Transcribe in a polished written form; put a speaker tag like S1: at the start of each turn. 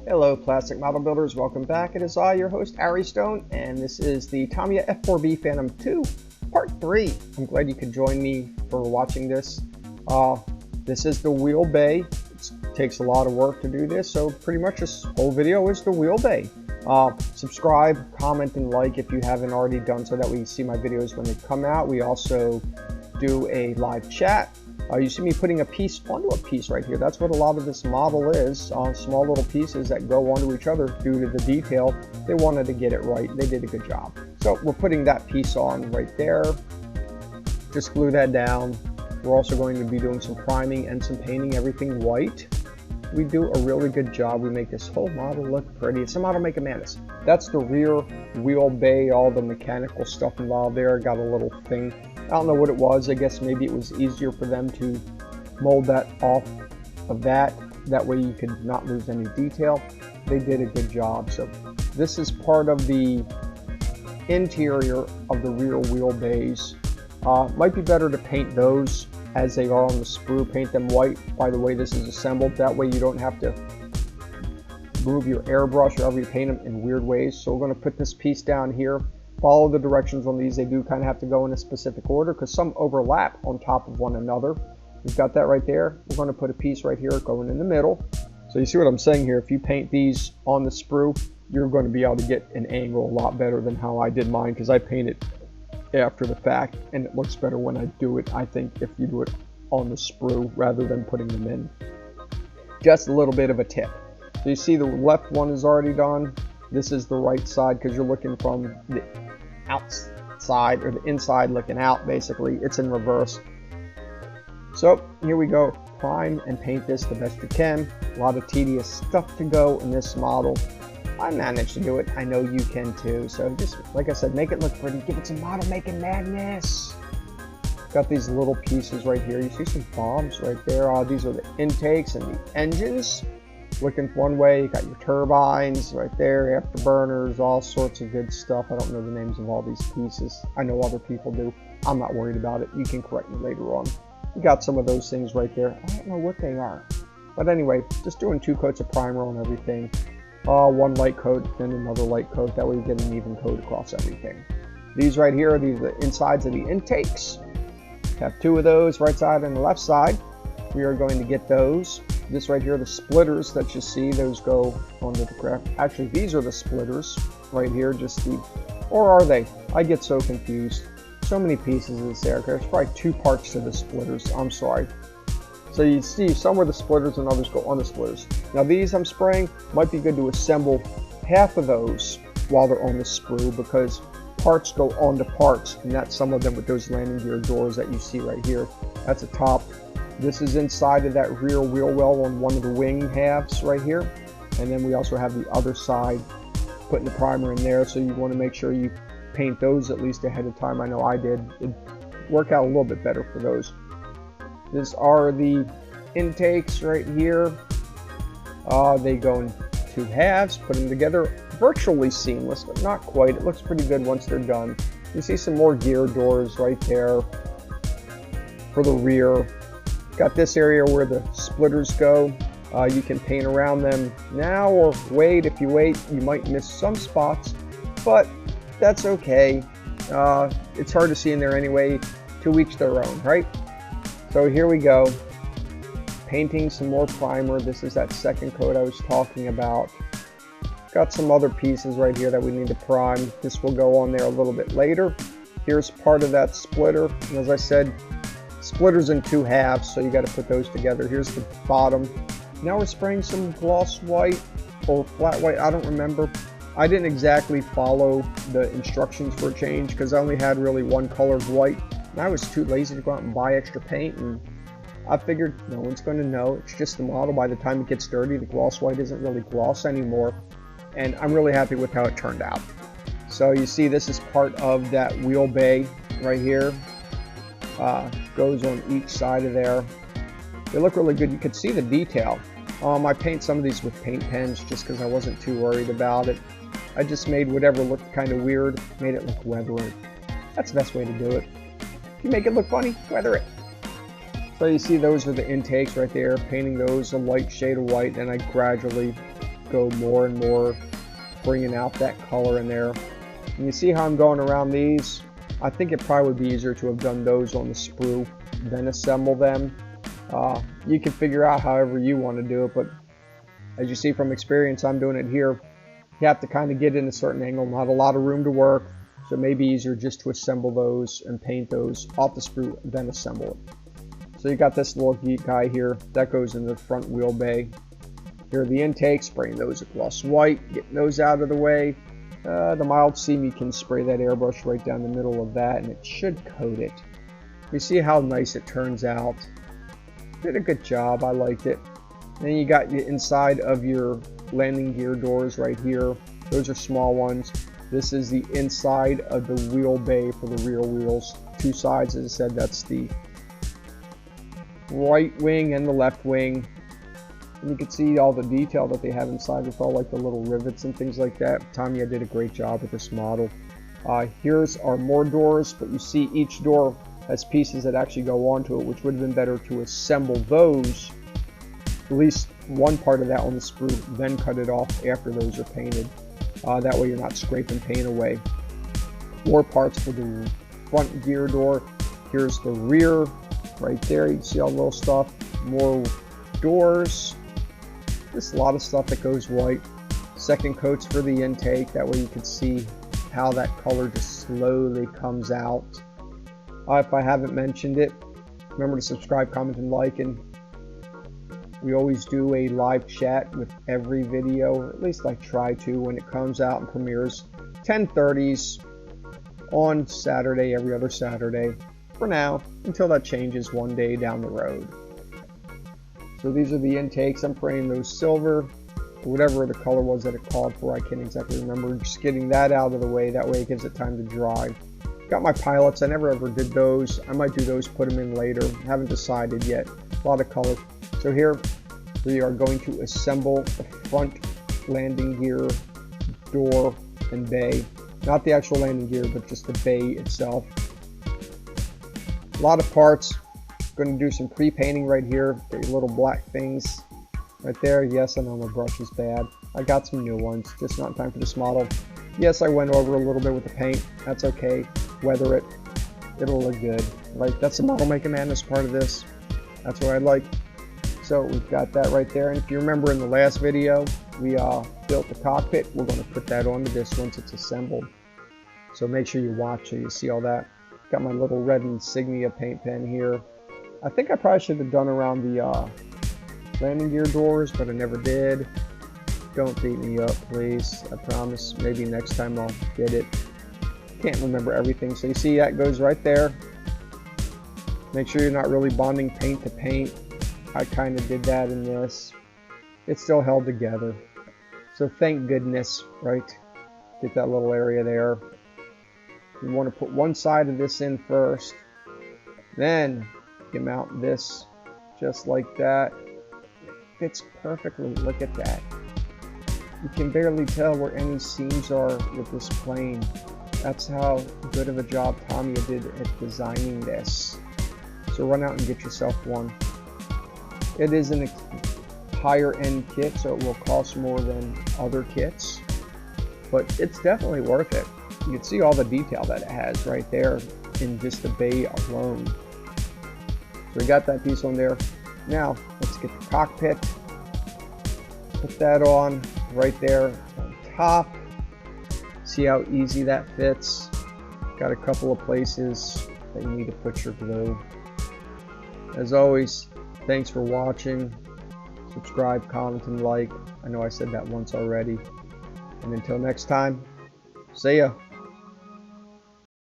S1: Hello plastic model builders, welcome back. It is I, your host Ari Stone, and this is the Tamiya F-4B Phantom 2 Part 3. I'm glad you could join me for watching this. This is the wheel bay. It takes a lot of work to do this, so pretty much this whole video is the wheel bay. Subscribe, comment, and like if you haven't already done so that we see my videos when they come out. We also do a live chat. You see me putting a piece onto a piece right here. That's what a lot of this model is, small little pieces that go onto each other due to the detail. They wanted to get it right. They did a good job. So we're putting that piece on right there. Just glue that down. We're also going to be doing some priming and some painting, everything white. We do a really good job. We make this whole model look pretty. It's a model make a madness. That's the rear wheel bay, all the mechanical stuff involved there. Got a little thing. I don't know what it was. I guess maybe it was easier for them to mold that off of that. That way you could not lose any detail. They did a good job. So this is part of the interior of the rear wheel bays. Might be better to paint those as they are on the sprue. Paint them white by the way this is assembled. That way you don't have to move your airbrush or ever paint them in weird ways. So we're going to put this piece down here. Follow the directions on these. They do kind of have to go in a specific order because some overlap on top of one another. We've got that right there. We're going to put a piece right here going in the middle. So you see what I'm saying here. If you paint these on the sprue, you're going to be able to get an angle a lot better than how I did mine, because I paint it after the fact and it looks better when I do it, I think, if you do it on the sprue rather than putting them in. Just a little bit of a tip. So you see the left one is already done. This is the right side because you're looking from the outside or the inside looking out. Basically it's in reverse. So here we go. Prime and paint this the best you can. A lot of tedious stuff to go in this model. I managed to do it. I know you can too. So just like I said, make it look pretty. Give it some model making madness. Got these little pieces right here. You see some bombs right there. These are the intakes and the engines. Looking one way, you got your turbines right there, afterburners, all sorts of good stuff. I don't know the names of all these pieces. I know other people do. I'm not worried about it. You can correct me later on. You got some of those things right there. I don't know what they are. But anyway, just doing 2 coats of primer on everything. One light coat, then another light coat. That way you get an even coat across everything. These right here, these are the insides of the intakes. Have 2 of those, right side and the left side. We are going to get those. This right here, the splitters that you see, those go onto the craft. Actually, these are the splitters right here, just the, or are they? I get so confused. So many pieces of this aircraft. There's probably 2 parts to the splitters. I'm sorry. So you see some are the splitters and others go on the splitters. Now these I'm spraying, might be good to assemble half of those while they're on the sprue, because parts go onto parts, and that's some of them with those landing gear doors that you see right here. That's a top. This is inside of that rear wheel well on one of the wing halves right here. And then we also have the other side, putting the primer in there. So you want to make sure you paint those at least ahead of time. I know I did. It'd work out a little bit better for those. These are the intakes right here. They go in 2 halves, put them together. Virtually seamless, but not quite. It looks pretty good once they're done. You see some more gear doors right there for the rear. Got this area where the splitters go. You can paint around them now or wait. If you wait, you might miss some spots, but that's okay. It's hard to see in there anyway. To each their own, right? So here we go. Painting some more primer. This is that second coat I was talking about. Got some other pieces right here that we need to prime. This will go on there a little bit later. Here's part of that splitter. And as I said, splitters in 2 halves, so you got to put those together. Here's the bottom. Now we're spraying some gloss white or flat white. I don't remember. I didn't exactly follow the instructions for a change because I only had really one color of white. And I was too lazy to go out and buy extra paint, and I figured no one's going to know. It's just the model. By the time it gets dirty, the gloss white isn't really gloss anymore. And I'm really happy with how it turned out. So you see this is part of that wheel bay right here. Goes on each side of there. They look really good. You can see the detail. I paint some of these with paint pens just because I wasn't too worried about it. I just made whatever looked kind of weird, made it look weathered. That's the best way to do it. If you make it look funny, weather it. So you see those are the intakes right there. Painting those a light shade of white, and I gradually go more and more, bringing out that color in there. And you see how I'm going around these? I think it probably would be easier to have done those on the sprue, then assemble them. You can figure out however you want to do it, but as you see from experience, I'm doing it here. You have to kind of get in a certain angle, not a lot of room to work, so it may be easier just to assemble those and paint those off the sprue, then assemble it. So you got this little guy here, that goes in the front wheel bay. Here are the intakes, spraying those across white, getting those out of the way. The mild seam, you can spray that airbrush right down the middle of that and it should coat it. You see how nice it turns out. Did a good job, I liked it. Then you got the inside of your landing gear doors right here. Those are small ones. This is the inside of the wheel bay for the rear wheels. Two sides, as I said, that's the right wing and the left wing. And you can see all the detail that they have inside with all like the little rivets and things like that. Tamiya did a great job with this model. Here's our more doors, but you see each door has pieces that actually go onto it, which would have been better to assemble those, at least one part of that on the sprue, then cut it off after those are painted. That way you're not scraping paint away. More parts for the front gear door. Here's the rear right there. You can see all the little stuff. More doors. Just a lot of stuff that goes white. Second coats for the intake. That way you can see how that color just slowly comes out. If I haven't mentioned it, remember to subscribe, comment, and like. And we always do a live chat with every video, or at least I try to, when it comes out and premieres 10:30s on Saturday, every other Saturday, for now, until that changes one day down the road. So these are the intakes. I'm spraying those silver, or whatever the color was that it called for. I can't exactly remember. Just getting that out of the way. That way it gives it time to dry. Got my pilots. I never ever did those. I might do those, put them in later. Haven't decided yet. A lot of color. So here we are going to assemble the front landing gear door and bay. Not the actual landing gear, but just the bay itself. A lot of parts. Going to do some pre-painting right here. Get your little black things right there. Yes, I know my brush is bad. I got some new ones, just not in time for this model. Yes, I went over a little bit with the paint. That's okay. Weather it. It'll look good. Like, that's the model making madness part of this. That's what I like. So we've got that right there. And if you remember in the last video, we built the cockpit. We're going to put that onto this once it's assembled. So make sure you watch so you see all that. Got my little red insignia paint pen here. I think I probably should have done around the landing gear doors, but I never did. Don't beat me up, please. I promise. Maybe next time I'll get it. Can't remember everything. So you see that goes right there. Make sure you're not really bonding paint to paint. I kind of did that in this. It's still held together. So thank goodness, right? Get that little area there. You want to put one side of this in first. Then you mount this just like that. Fits perfectly. Look at that. You can barely tell where any seams are with this plane. That's how good of a job Tamiya did at designing this. So run out and get yourself one. It is a higher end kit, so it will cost more than other kits, but it's definitely worth it. You can see all the detail that it has right there in just the bay alone. So we got that piece on there. Now let's get the cockpit. Put that on right there on top. See how easy that fits. Got a couple of places that you need to put your glue. As always, thanks for watching. Subscribe, comment, and like. I know I said that once already. And until next time, see ya.